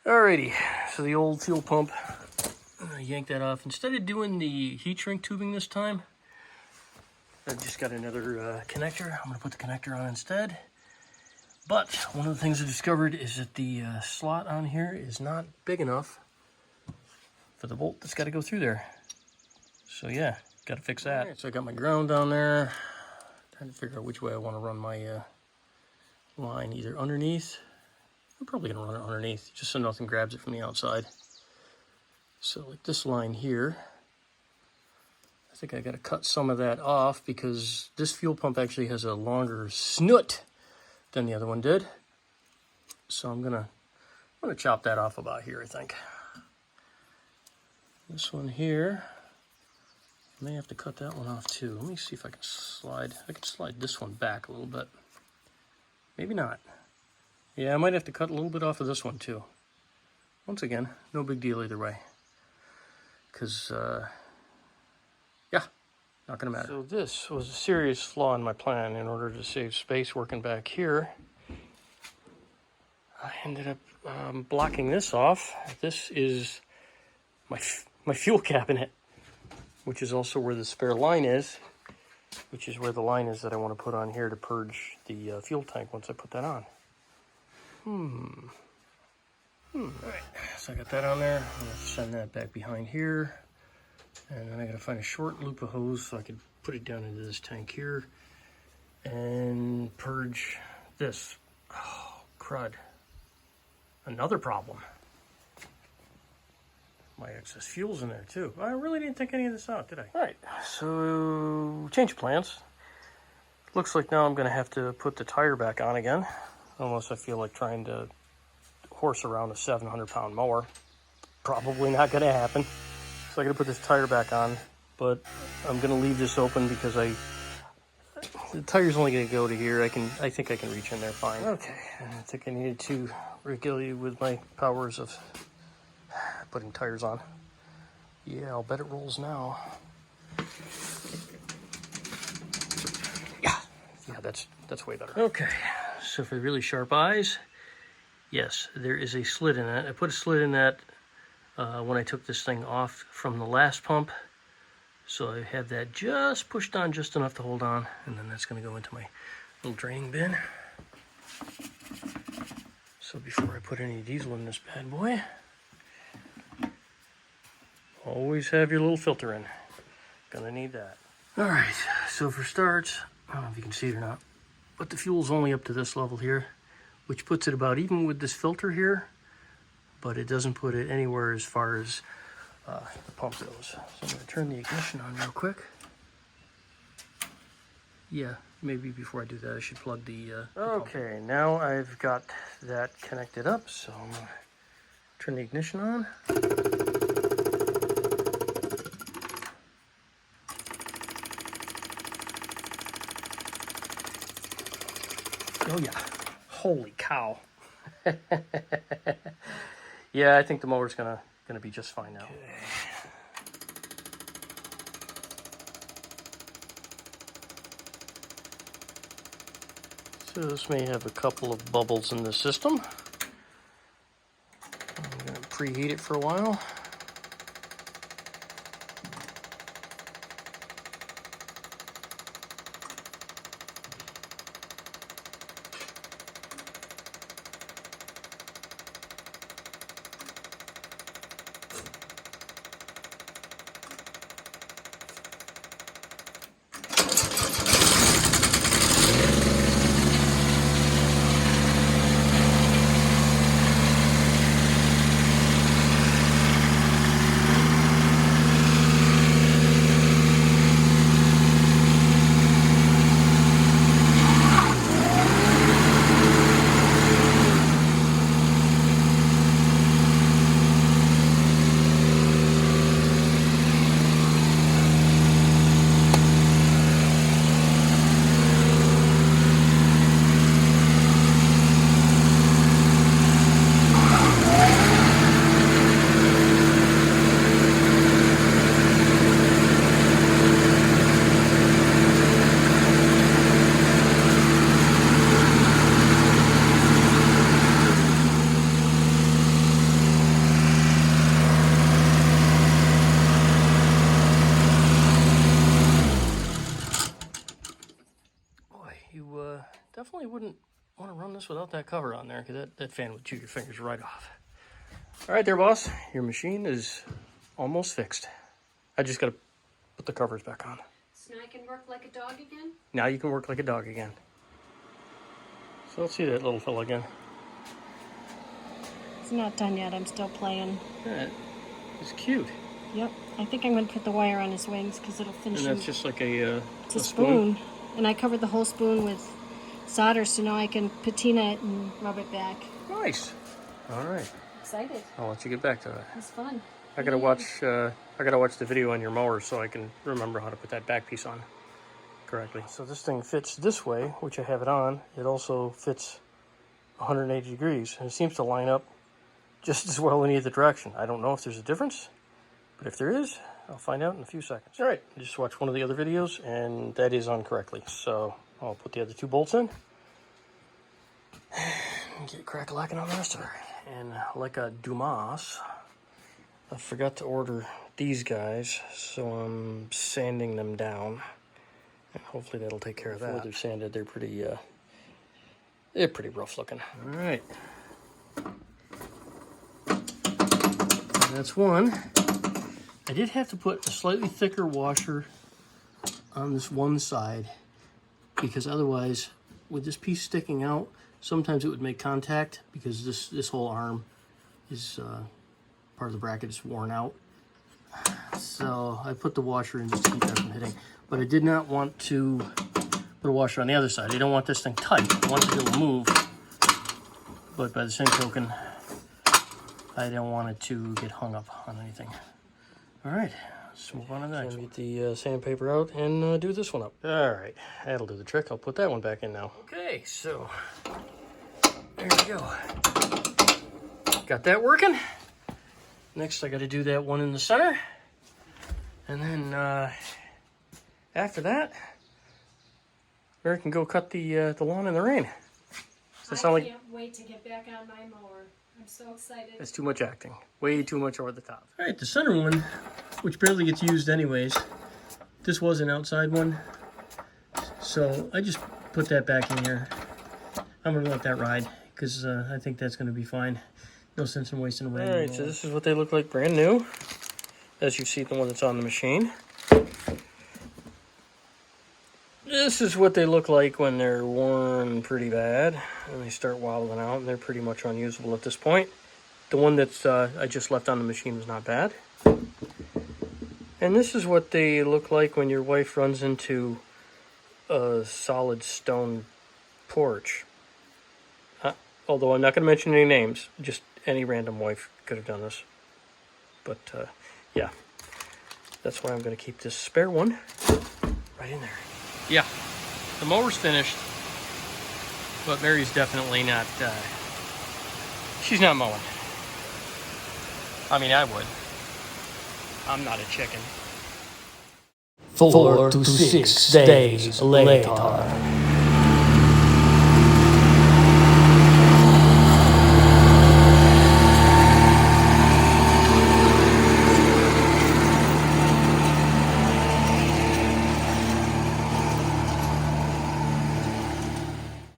Alrighty, so the old fuel pump, yank that off. Instead of doing the heat shrink tubing this time, I just got another connector. I'm gonna put the connector on instead. But one of the things I discovered is that the slot on here is not big enough for the bolt that's gotta go through there. So yeah, gotta fix that. Right, so I got my ground down there. Trying to figure out which way I wanna run my line, either underneath. I'm probably gonna run it underneath, just so nothing grabs it from the outside. So like this line here, I think I gotta cut some of that off because this fuel pump actually has a longer snoot than the other one did. So I'm gonna chop that off about here, I think. This one here, I may have to cut that one off too. Let me see if I can slide this one back a little bit. Maybe not. Yeah, I might have to cut a little bit off of this one too. Once again, no big deal either way. Because, yeah, not gonna matter. So this was a serious flaw in my plan. In order to save space working back here, I ended up blocking this off. This is my fuel cabinet, which is also where the spare line is, which is where the line is that I want to put on here to purge the fuel tank once I put that on. Alright, so I got that on there. I'm going to send that back behind here. And then I got to find a short loop of hose so I can put it down into this tank here and purge this. Oh, crud. Another problem. My excess fuel's in there too. I really didn't take any of this out, did I? Alright, so change of plans. Looks like now I'm going to have to put the tire back on again. Unless I feel like trying to horse around a 700-pound mower. Probably not going to happen. So I got to put this tire back on, but I'm going to leave this open because the tire's only going to go to here. I think I can reach in there fine. Okay, I think I needed to regale you with my powers of putting tires on. Yeah, I'll bet it rolls now. Yeah, that's way better. Okay. So for really sharp eyes, yes, there is a slit in that. I put a slit in that when I took this thing off from the last pump. So I have that just pushed on just enough to hold on, and then that's going to go into my little draining bin. So before I put any diesel in this bad boy, always have your little filter in. Gonna need that. All right, so for starts, I don't know if you can see it or not, but the fuel's only up to this level here, which puts it about even with this filter here, but it doesn't put it anywhere as far as the pump goes. So I'm going to turn the ignition on real quick. Yeah, maybe before I do that, I should plug the okay, pump. Now I've got that connected up, so I'm going to turn the ignition on. Oh yeah, holy cow. Yeah, I think the mower's gonna be just fine now. Okay. So this may have a couple of bubbles in the system. I'm gonna preheat it for a while. definitely wouldn't want to run this without that cover on there, because that fan would chew your fingers right off. All right there, boss. Your machine is almost fixed. I just got to put the covers back on. So now I can work like a dog again? Now you can work like a dog again. So let's see that little fella again. It's not done yet. I'm still playing. That is cute. Yep. I think I'm going to put the wire on his wings because it'll finish him. And that's just like a spoon. And I covered the whole spoon with solder, so now I can patina it and rub it back. Nice. All right. Excited. I'll let you get back to it. It's fun. I gotta watch the video on your mower so I can remember how to put that back piece on correctly. So this thing fits this way, which I have it on. It also fits 180 degrees, and it seems to line up just as well in either direction. I don't know if there's a difference, but if there is, I'll find out in a few seconds. All right, I just watched one of the other videos, and that is on correctly. So I'll put the other 2 bolts in and get crack-a-lacking on the rest of her. And like a Dumas, I forgot to order these guys, so I'm sanding them down, and hopefully that'll take care of that. Before they're sanded, they're pretty rough looking. All right, and that's one. I did have to put a slightly thicker washer on this one side, because otherwise, with this piece sticking out, sometimes it would make contact, because this whole arm is part of the bracket is worn out. So I put the washer in just to keep that from hitting. But I did not want to put a washer on the other side. I don't want this thing tight. I want it to be able to move. But by the same token, I don't want it to get hung up on anything. All right, let's move on to the next one. Get the sandpaper out and do this one up. All right, that'll do the trick. I'll put that one back in now. Okay, so there we go. Got that working. Next, I got to do that one in the center. And then after that, Mary can go cut the lawn in the rain. Does that sound like... I can't wait to get back on my mower. I'm so excited. That's too much acting. Way too much over the top. All right, the center one, which barely gets used anyways, this was an outside one. So I just put that back in here. I'm going to let that ride, because I think that's going to be fine. No sense in wasting away. All right, so this is what they look like brand new, as you see the one that's on the machine. This is what they look like when they're worn pretty bad, and they start wobbling out, and they're pretty much unusable at this point. The one that I just left on the machine was not bad. And this is what they look like when your wife runs into a solid stone porch. Although I'm not going to mention any names, just any random wife could have done this. But yeah, that's why I'm going to keep this spare one right in there. Yeah, the mower's finished, but Mary's definitely not, she's not mowing. I mean, I would. I'm not a chicken. 4 to 6 days later.